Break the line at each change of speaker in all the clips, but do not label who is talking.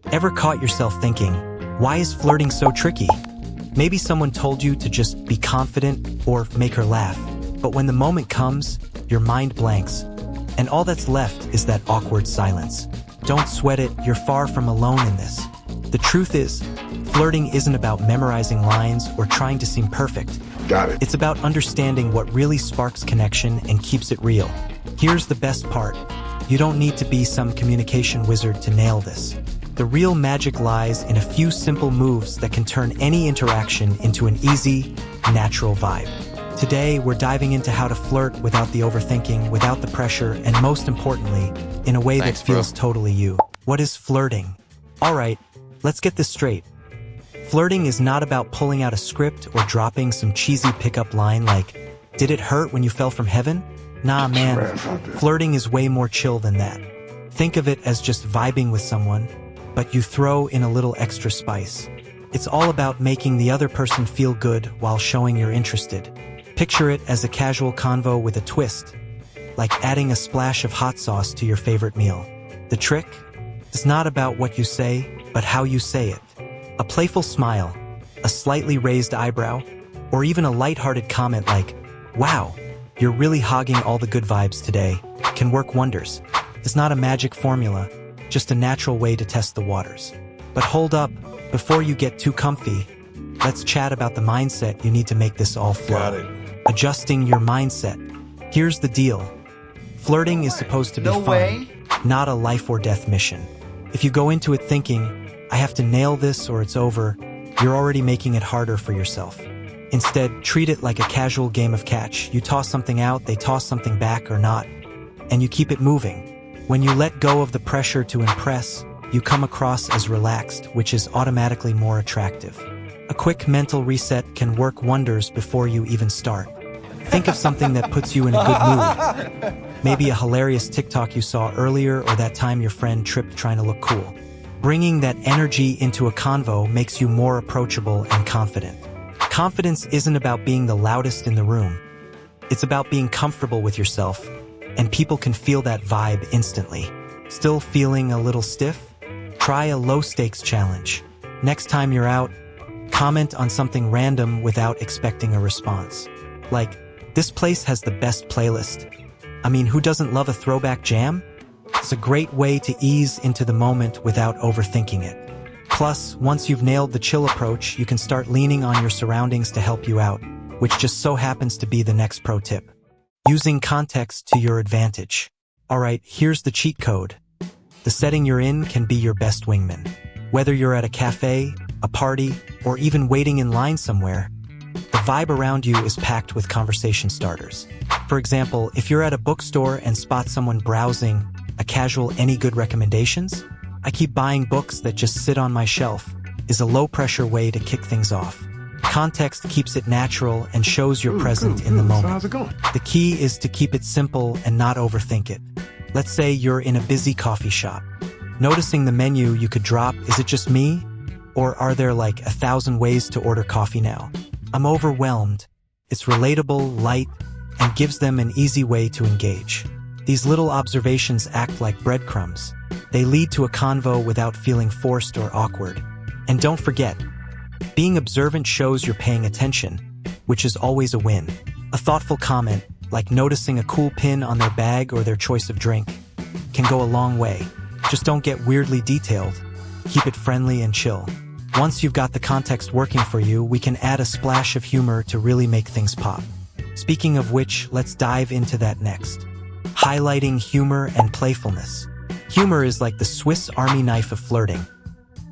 Ever caught yourself thinking, why is flirting so tricky? Maybe someone told you to just be confident or make her laugh, but when the moment comes, your mind blanks, and all that's left is that awkward silence. Don't sweat it, you're far from alone in this. The truth is, flirting isn't about memorizing lines or trying to seem perfect.
Got it.
It's about understanding what really sparks connection and keeps it real. Here's the best part. You don't need to be some communication wizard to nail this. The real magic lies in a few simple moves that can turn any interaction into an easy, natural vibe. Today, we're diving into how to flirt without the overthinking, without the pressure, and most importantly, in a way that feels totally you. What is flirting? All right, let's get this straight. Flirting is not about pulling out a script or dropping some cheesy pickup line like, "Did it hurt when you fell from heaven?" Nah, man, flirting is way more chill than that. Think of it as just vibing with someone, but you throw in a little extra spice. It's all about making the other person feel good while showing you're interested. Picture it as a casual convo with a twist, like adding a splash of hot sauce to your favorite meal. The trick is not about what you say, but how you say it. A playful smile, a slightly raised eyebrow, or even a lighthearted comment like, "Wow, you're really hogging all the good vibes today," can work wonders. It's not a magic formula, just a natural way to test the waters. But hold up, before you get too comfy, let's chat about the mindset you need to make this all flow.
Got it.
Adjusting your mindset. Here's the deal. Flirting is supposed to be fun, not a life or death mission. If you go into it thinking, "I have to nail this or it's over," you're already making it harder for yourself. Instead, treat it like a casual game of catch. You toss something out, they toss something back or not, and you keep it moving. When you let go of the pressure to impress, you come across as relaxed, which is automatically more attractive. A quick mental reset can work wonders before you even start. Think of something that puts you in a good mood. Maybe a hilarious TikTok you saw earlier or that time your friend tripped trying to look cool. Bringing that energy into a convo makes you more approachable and confident. Confidence isn't about being the loudest in the room. It's about being comfortable with yourself, and people can feel that vibe instantly. Still feeling a little stiff? Try a low-stakes challenge. Next time you're out, comment on something random without expecting a response. Like, "This place has the best playlist." I mean, who doesn't love a throwback jam? It's a great way to ease into the moment without overthinking it. Plus, once you've nailed the chill approach, you can start leaning on your surroundings to help you out, which just so happens to be the next pro tip. Using context to your advantage. Alright, here's the cheat code. The setting you're in can be your best wingman. Whether you're at a cafe, a party, or even waiting in line somewhere, the vibe around you is packed with conversation starters. For example, if you're at a bookstore and spot someone browsing a casual "any good recommendations?" "I keep buying books that just sit on my shelf," is a low-pressure way to kick things off. Context keeps it natural and shows you're present in the moment.
So how's it going?
The key is to keep it simple and not overthink it. Let's say you're in a busy coffee shop. Noticing the menu, you could drop, "Is it just me? Or are there like 1,000 ways to order coffee now? I'm overwhelmed." It's relatable, light, and gives them an easy way to engage. These little observations act like breadcrumbs. They lead to a convo without feeling forced or awkward. And don't forget, being observant shows you're paying attention, which is always a win. A thoughtful comment, like noticing a cool pin on their bag or their choice of drink, can go a long way. Just don't get weirdly detailed. Keep it friendly and chill. Once you've got the context working for you, we can add a splash of humor to really make things pop. Speaking of which, let's dive into that next. Highlighting humor and playfulness. Humor is like the Swiss Army knife of flirting.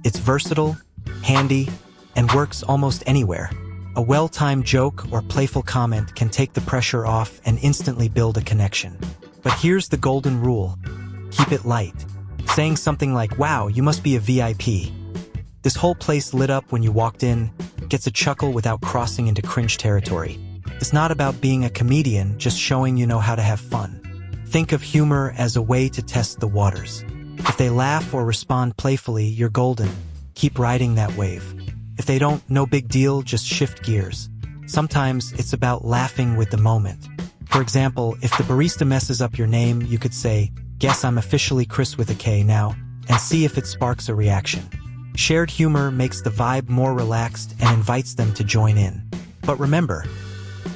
It's versatile, handy, and works almost anywhere. A well-timed joke or playful comment can take the pressure off and instantly build a connection. But here's the golden rule. Keep it light. Saying something like, "Wow, you must be a VIP. This whole place lit up when you walked in," gets a chuckle without crossing into cringe territory. It's not about being a comedian, just showing you know how to have fun. Think of humor as a way to test the waters. If they laugh or respond playfully, you're golden. Keep riding that wave. If they don't, no big deal, just shift gears. Sometimes it's about laughing with the moment. For example, if the barista messes up your name, you could say, "Guess I'm officially Chris with a K now." and see if it sparks a reaction. Shared humor makes the vibe more relaxed and invites them to join in. But remember,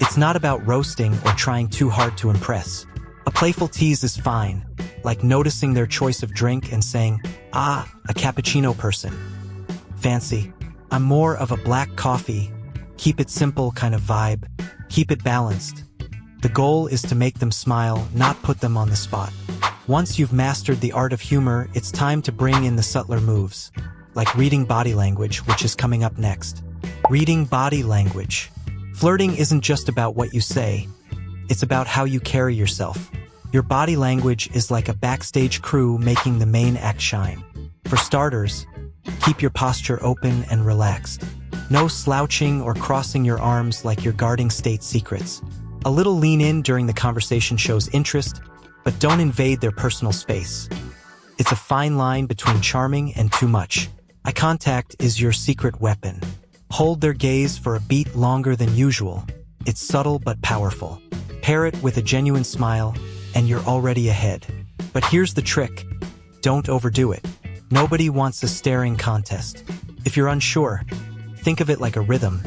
it's not about roasting or trying too hard to impress. A playful tease is fine, like noticing their choice of drink and saying, "Ah, a cappuccino person. Fancy. I'm more of a black coffee." Keep it simple kind of vibe. Keep it balanced. The goal is to make them smile, not put them on the spot. Once you've mastered the art of humor, it's time to bring in the subtler moves, like reading body language, which is coming up next. Reading body language. Flirting isn't just about what you say. It's about how you carry yourself. Your body language is like a backstage crew making the main act shine. For starters, keep your posture open and relaxed. No slouching or crossing your arms like you're guarding state secrets. A little lean in during the conversation shows interest, but don't invade their personal space. It's a fine line between charming and too much. Eye contact is your secret weapon. Hold their gaze for a beat longer than usual. It's subtle but powerful. Pair it with a genuine smile, and you're already ahead. But here's the trick. Don't overdo it. Nobody wants a staring contest. If you're unsure, think of it like a rhythm.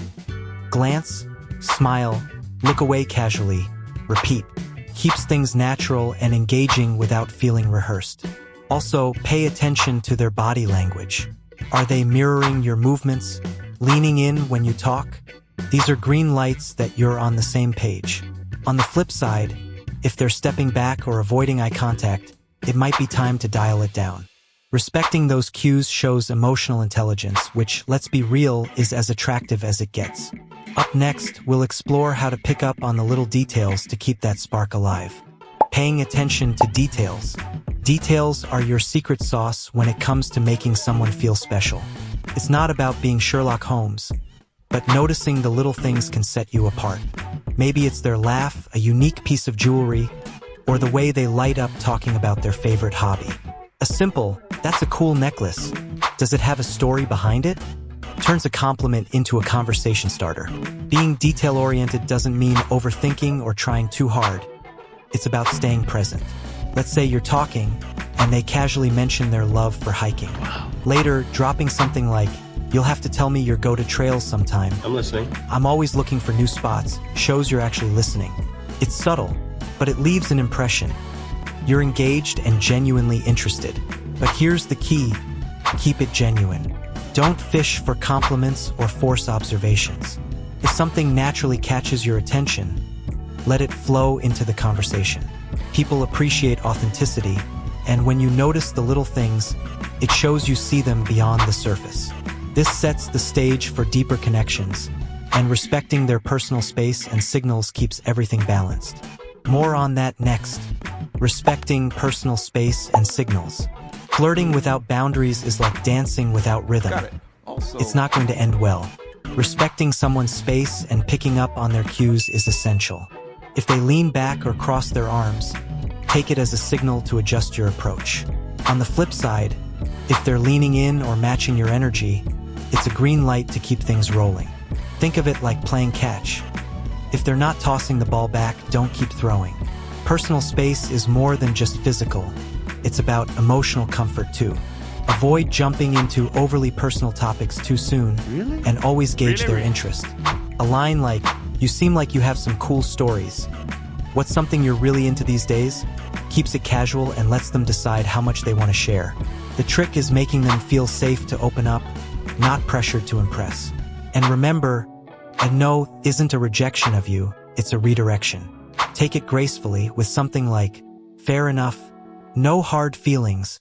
Glance, smile, look away casually, repeat. Keeps things natural and engaging without feeling rehearsed. Also, pay attention to their body language. Are they mirroring your movements, leaning in when you talk? These are green lights that you're on the same page. On the flip side, if they're stepping back or avoiding eye contact, it might be time to dial it down. Respecting those cues shows emotional intelligence, which, let's be real, is as attractive as it gets. Up next, we'll explore how to pick up on the little details to keep that spark alive. Paying attention to details. Details are your secret sauce when it comes to making someone feel special. It's not about being Sherlock Holmes, but noticing the little things can set you apart. Maybe it's their laugh, a unique piece of jewelry, or the way they light up talking about their favorite hobby. A simple, "That's a cool necklace. Does it have a story behind it?" turns a compliment into a conversation starter. Being detail-oriented doesn't mean overthinking or trying too hard. It's about staying present. Let's say you're talking, and they casually mention their love for hiking. Later, dropping something like, "You'll have to tell me your go-to trails sometime.
I'm listening.
I'm always looking for new spots," shows you're actually listening. It's subtle, but it leaves an impression. You're engaged and genuinely interested. But here's the key. Keep it genuine. Don't fish for compliments or force observations. If something naturally catches your attention, let it flow into the conversation. People appreciate authenticity, and when you notice the little things, it shows you see them beyond the surface. This sets the stage for deeper connections, and respecting their personal space and signals keeps everything balanced. More on that next. Respecting personal space and signals. Flirting without boundaries is like dancing without rhythm.
Got it. Also,
It's not going to end well. Respecting someone's space and picking up on their cues is essential. If they lean back or cross their arms, take it as a signal to adjust your approach. On the flip side, if they're leaning in or matching your energy, it's a green light to keep things rolling. Think of it like playing catch. If they're not tossing the ball back, don't keep throwing. Personal space is more than just physical. It's about emotional comfort too. Avoid jumping into overly personal topics too soon, and always gauge their interest. A line like, "You seem like you have some cool stories. What's something you're really into these days?" keeps it casual and lets them decide how much they want to share. The trick is making them feel safe to open up, not pressured to impress. And remember, a no isn't a rejection of you, it's a redirection. Take it gracefully with something like, "Fair enough. No hard feelings."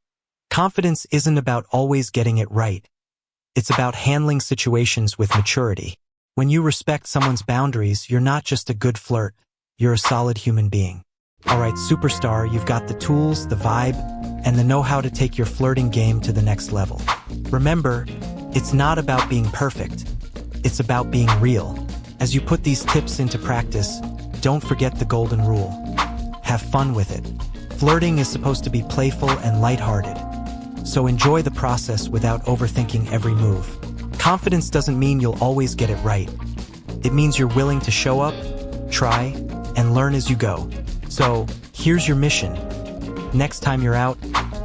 Confidence isn't about always getting it right. It's about handling situations with maturity. When you respect someone's boundaries, you're not just a good flirt, you're a solid human being. Alright, superstar, you've got the tools, the vibe, and the know-how to take your flirting game to the next level. Remember, it's not about being perfect. It's about being real. As you put these tips into practice, don't forget the golden rule. Have fun with it. Flirting is supposed to be playful and lighthearted. So enjoy the process without overthinking every move. Confidence doesn't mean you'll always get it right. It means you're willing to show up, try, and learn as you go. So, here's your mission. Next time you're out,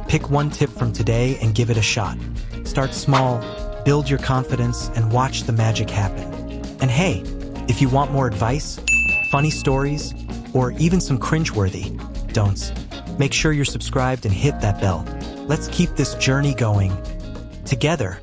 Pick one tip from today and give it a shot. Start small, build your confidence, and watch the magic happen. And hey, if you want more advice, funny stories, or even some cringeworthy don'ts, make sure you're subscribed and hit that bell. Let's keep this journey going together.